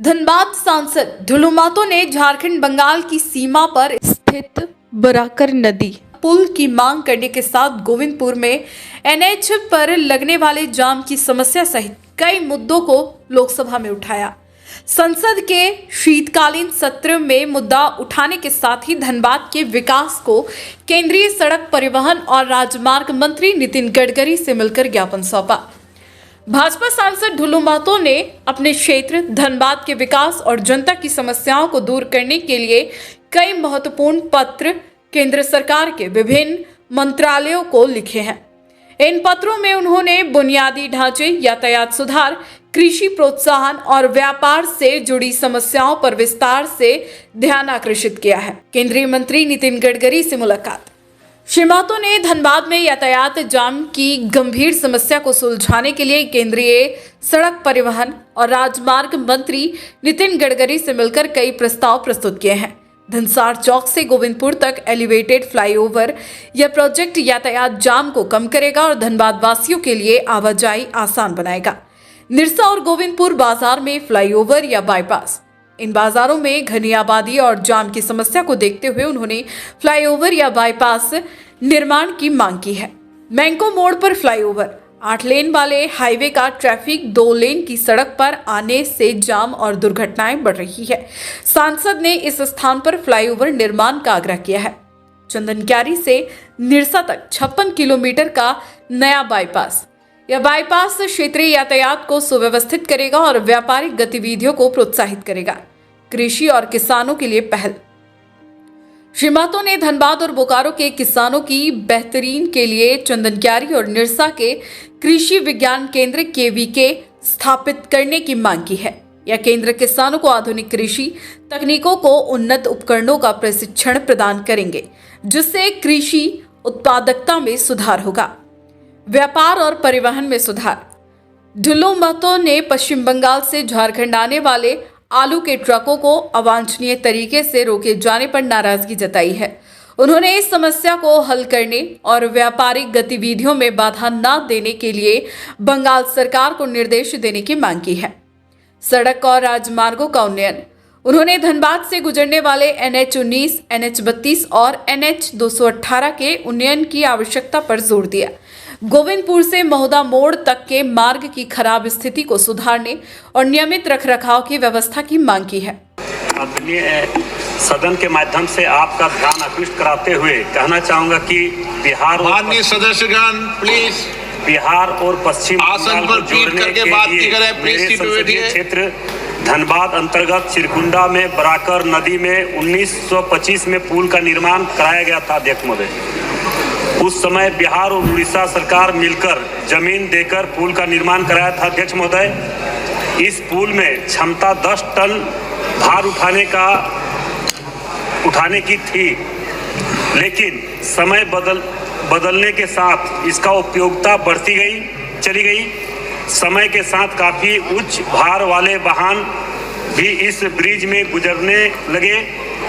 धनबाद सांसद ढुलू महतो ने झारखंड बंगाल की सीमा पर स्थित बराकर नदी पुल की मांग करने के साथ गोविंदपुर में एनएच पर लगने वाले जाम की समस्या सहित कई मुद्दों को लोकसभा में उठाया। संसद के शीतकालीन सत्र में मुद्दा उठाने के साथ ही धनबाद के विकास को केंद्रीय सड़क परिवहन और राजमार्ग मंत्री नितिन गडकरी से मिलकर ज्ञापन सौंपा। भाजपा सांसद ढुलू महतो ने अपने क्षेत्र धनबाद के विकास और जनता की समस्याओं को दूर करने के लिए कई महत्वपूर्ण पत्र केंद्र सरकार के विभिन्न मंत्रालयों को लिखे हैं। इन पत्रों में उन्होंने बुनियादी ढांचे, यातायात सुधार, कृषि प्रोत्साहन और व्यापार से जुड़ी समस्याओं पर विस्तार से ध्यान आकर्षित किया है। केंद्रीय मंत्री नितिन गडकरी से मुलाकात। श्री महतो ने धनबाद में यातायात जाम की गंभीर समस्या को सुलझाने के लिए केंद्रीय सड़क परिवहन और राजमार्ग मंत्री नितिन गडकरी से मिलकर कई प्रस्ताव प्रस्तुत किए हैं। धनसार चौक से गोविंदपुर तक एलिवेटेड फ्लाईओवर यह प्रोजेक्ट यातायात जाम को कम करेगा और धनबाद वासियों के लिए आवाजाही आसान बनाएगा। निरसा और गोविंदपुर बाजार में फ्लाईओवर या बाईपास। इन बाजारों में घनी आबादी और जाम की समस्या को देखते हुए उन्होंने फ्लाईओवर या बाईपास निर्माण की मांग की है। मैंको मोड़ पर फ्लाईओवर, 8 लेन वाले हाईवे का ट्रैफिक 2 लेन की सड़क पर आने से जाम और दुर्घटनाएं बढ़ रही है। सांसद ने इस स्थान पर फ्लाईओवर निर्माण का आग्रह किया है। चंदनक्यारी से निरसा तक 56 किलोमीटर का नया बाईपास। यह बाईपास क्षेत्रीय यातायात को सुव्यवस्थित करेगा और व्यापारिक गतिविधियों को प्रोत्साहित करेगा। कृषि और किसानों के लिए पहल। श्री महतो ने धनबाद और बोकारो के किसानों की बेहतरीन के लिए चंदनक्यारी और निरसा के कृषि विज्ञान केंद्र केवीके स्थापित करने की मांग की है। यह केंद्र किसानों को आधुनिक कृषि तकनीकों को उन्नत उपकरणों का प्रशिक्षण प्रदान करेंगे, जिससे कृषि उत्पादकता में सुधार होगा। व्यापार और परिवहन में सुधार। ढुलू महतो ने पश्चिम बंगाल से झारखंड आने वाले आलू के ट्रकों को अवांछनीय तरीके से रोके जाने पर नाराजगी जताई है। उन्होंने इस समस्या को हल करने और व्यापारिक गतिविधियों में बाधा न देने के लिए बंगाल सरकार को निर्देश देने की मांग की है। सड़क और राजमार्गों का उन्नयन। उन्होंने धनबाद से गुजरने वाले NH-19, NH-32 और NH-218 के उन्नयन की आवश्यकता पर जोर दिया। गोविंदपुर से महुदा मोड़ तक के मार्ग की खराब स्थिति को सुधारने और नियमित रखरखाव की व्यवस्था की मांग की है। सदन के माध्यम से आपका ध्यान आकृष्ट कराते हुए कहना चाहूंगा कि बिहार, माननीय सदस्यगण प्लीज बिहार और पश्चिम आसन पर जोड़ने के लिए क्षेत्र धनबाद अंतर्गत चिरकुंडा में बराकर नदी में 1925 में पुल का निर्माण कराया गया था। अध्यक्ष महोदय, उस समय बिहार और उड़ीसा सरकार मिलकर जमीन देकर पुल का निर्माण कराया था। अध्यक्ष महोदय, इस पुल में क्षमता 10 टन भार उठाने की थी, लेकिन समय बदलने के साथ इसका उपयोगिता बढ़ती चली गई। समय के साथ काफी उच्च भार वाले वाहन भी इस ब्रिज में गुजरने लगे।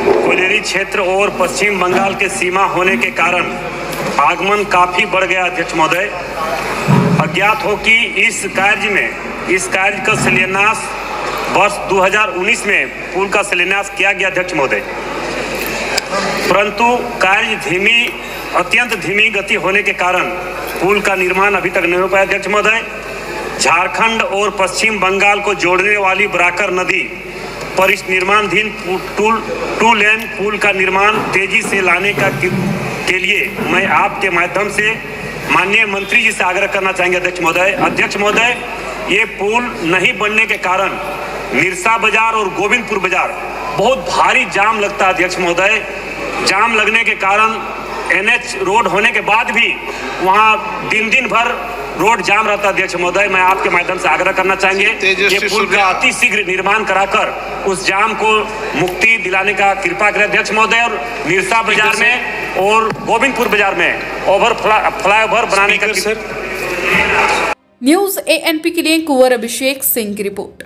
कोयलेरी क्षेत्र और पश्चिम बंगाल के सीमा होने के कारण आगमन काफी बढ़ गया। अध्यक्ष महोदय, अज्ञात हो कि इस कार्य का शिलान्यास वर्ष 2019 में पुल का शिलान्यास किया गया। अध्यक्ष महोदय, परंतु कार्य अत्यंत धीमी गति होने के कारण पुल का निर्माण अभी तक नहीं हो पाया। अध्यक्ष महोदय, झारखंड और पश्चिम बंगाल को जोड़ने वाली बराकर नदी पर इस निर्माणाधीन 2 लेन पुल का निर्माण तेजी से लाने के लिए मैं आपके माध्यम से माननीय मंत्री जी से आग्रह करना चाहेंगे। अध्यक्ष महोदय, ये पुल नहीं बनने के कारण निरसा बाजार और गोविंदपुर बाजार बहुत भारी जाम लगता है। अध्यक्ष महोदय, जाम लगने के कारण NH रोड होने के बाद भी वहाँ दिन भर रोड जाम रहता है। अध्यक्ष महोदय, मैं आपके माध्यम से आग्रह करना चाहेंगे ये पुल का अति शीघ्र निर्माण कराकर उस जाम को मुक्ति दिलाने का कृपा करें। अध्यक्ष महोदय, और निरसा बाजार में और गोविंदपुर बाजार में फ्लाईओवर बनाने का। न्यूज़ ANP के लिए कुंवर अभिषेक सिंह की रिपोर्ट।